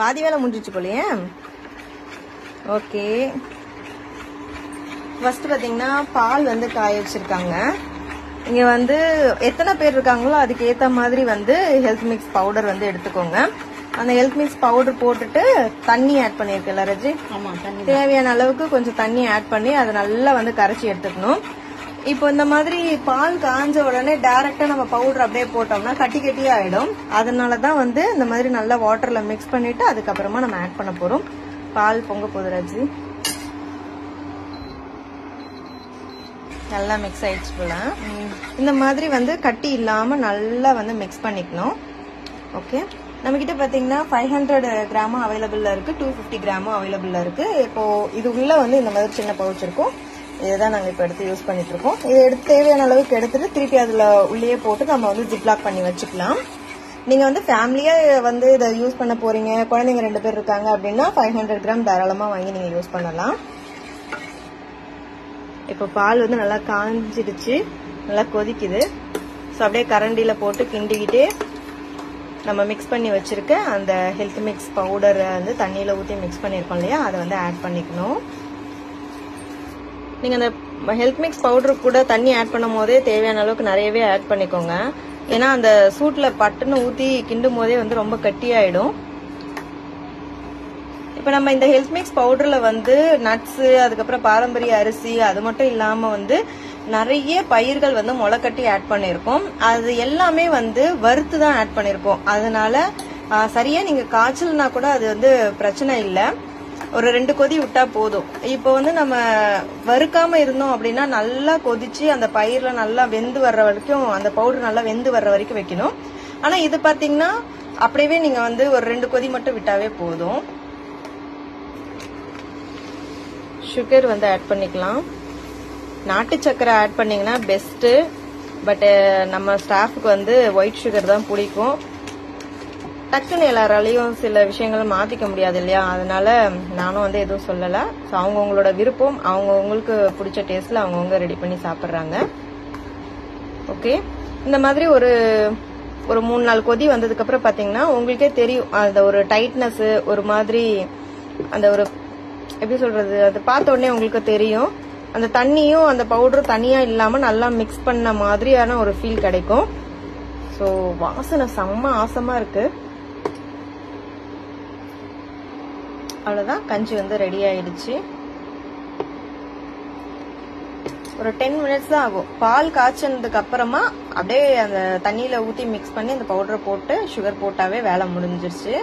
பாதி வேலை முடிஞ்சிச்சு போலயே. ஓகே, ஃபர்ஸ்ட் பாத்தீங்கன்னா பால் வந்து காய வச்சிருக்காங்க. இங்க வந்து எத்தனை பேர் இருக்காங்களோ அதுக்கு ஏத்த மாதிரி வந்து ஹெல்த் மிக்ஸ் பவுடர் வந்து எடுத்துக்கோங்க. அந்த ஹெல்த் மிக்ஸ் பவுடர் போட்டுட்டு தண்ணி ஆட் பண்ணிருக்கல ரஜி, தேவையான அளவுக்கு கொஞ்சம் தண்ணி ஆட் பண்ணி அதை நல்லா வந்து கரைச்சி எடுத்துக்கணும். இப்போ இந்த மாதிரி பால் காஞ்ச உடனே டைரக்டா நம்ம பவுடர் அப்படியே போட்டோம்னா கட்டி கட்டியா ஆயிடும். அதனாலதான் வந்து இந்த மாதிரி நல்லா வாட்டர்ல மிக்ஸ் பண்ணிட்டு அதுக்கப்புறமா நம்ம ஆட் பண்ண போறோம். பால் பொங்க போகுது ரஜி, நல்லா மிக்ஸ் ஆயிடுச்சு போல. இந்த மாதிரி வந்து கட்டி இல்லாம நல்லா வந்து மிக்ஸ் பண்ணிக்கணும். ஓகே, நம்ம கிட்ட பாத்தீங்கன்னா 500 கிராமும் அவைலபிள்ல இருக்கு, 250 கிராமும் அவைலபிள்ல இருக்கு. இப்போ இது உள்ள வந்து இந்த மாதிரி சின்ன பவுச் இருக்கும். இதுதான் நாங்க இப்ப எடுத்து யூஸ் பண்ணிட்டு இருக்கோம். இதை எடுத்து தேவையான அளவுக்கு எடுத்துட்டு திருப்பி அதுல உள்ளே போட்டு நம்ம வந்து ஜிப்லாக் பண்ணி வச்சுக்கலாம். நீங்க வந்து ஃபேமிலியா வந்து இதை யூஸ் பண்ண போறீங்க, குழந்தைங்க 2 பேர் இருக்காங்க அப்படின்னா 500 கிராம் தாராளமா வாங்கி நீங்க யூஸ் பண்ணலாம். இப்ப பால் வந்து நல்லா காஞ்சிடுச்சு, நல்லா கொதிக்குது. ஸோ அப்படியே கரண்டியில போட்டு கிண்டிக்கிட்டே நம்ம மிக்ஸ் பண்ணி வச்சிருக்க அந்த ஹெல்த் மிக்ஸ் பவுடரை வந்து தண்ணியில ஊற்றி மிக்ஸ் பண்ணியிருக்கோம் இல்லையா, அதை வந்து ஆட் பண்ணிக்கணும். நீங்க அந்த ஹெல்த் மிக்ஸ் பவுடர் கூட தண்ணி ஆட் பண்ணும் போதே தேவையான அளவுக்கு நிறையவே ஆட் பண்ணிக்கோங்க. ஏன்னா அந்த சூட்ல பட்டுன்னு ஊத்தி கிண்டும் போதே வந்து ரொம்ப கட்டியாயிடும். இப்ப நம்ம இந்த ஹெல்த் மிக்ஸ் பவுடர்ல வந்து நட்ஸ், அதுக்கப்புறம் பாரம்பரிய அரிசி, அது மட்டும் இல்லாம வந்து நிறைய பயிர்கள் வந்து முளைக்கட்டி ஆட் பண்ணிருக்கோம். அது எல்லாமே வந்து வறுத்து தான் ஆட் பண்ணிருக்கோம். அதனால சரியா நீங்க காய்ச்சல்னா கூட அது வந்து பிரச்சனை இல்லை, ஒரு 2 கொதி விட்டா போதும். இப்போ வந்து நம்ம வறுக்காம இருந்தோம் அப்படின்னா நல்லா கொதிச்சு அந்த பயிர்ல நல்லா வெந்து வர்ற வரைக்கும், அந்த பவுடர் நல்லா வெந்து வர்ற வரைக்கும் வைக்கணும். ஆனா இது பாத்தீங்கன்னா அப்படியே நீங்க வந்து ஒரு 2 கொதி மட்டும் விட்டாவே போதும். சுகர் வந்து ஆட் பண்ணிக்கலாம். நாட்டு சக்கரை ஆட் பண்ணீங்கன்னா பெஸ்ட். பட் நம்ம ஸ்டாஃபுக்கு வந்து ஒயிட் சுகர் தான் பிடிக்கும். டக்குன்னு எல்லாராலையும் சில விஷயங்கள் மாத்திக்க முடியாது இல்லையா, அதனால நானும் வந்து எதுவும் சொல்லல. ஸோ அவங்கவுங்களோட விருப்பம், அவங்கவுங்களுக்கு பிடிச்ச டேஸ்ட்ல அவங்கவுங்க ரெடி பண்ணி சாப்பிட்றாங்க. ஓகே, இந்த மாதிரி ஒரு 3-4 கொதி வந்ததுக்கு அப்புறம் பாத்தீங்கன்னா உங்களுக்கே தெரியும் அந்த ஒரு டைட்னஸ், ஒரு மாதிரி அந்த ஒரு எப்படி சொல்றது, அது பார்த்த உடனே உங்களுக்கு தெரியும். அந்த தண்ணியும் அந்த பவுடரும் தனியா இல்லாம நல்லா மிக்ஸ் பண்ண மாதிரியான ஒரு ஃபீல் கிடைக்கும். ஸோ வாசனை செம்ம ஆசமா இருக்கு. அவ்வளவுதான், கஞ்சி வந்து ரெடி ஆயிடுச்சு. ஒரு 10 மினிட்ஸ் தான் ஆகும். பால் காய்ச்சனதுக்கு அப்புறமா அப்படியே அந்த தண்ணியில ஊத்தி மிக்ஸ் பண்ணி அந்த பவுடரை போட்டு சுகர் போட்டாவே வேலை முடிஞ்சிருச்சு.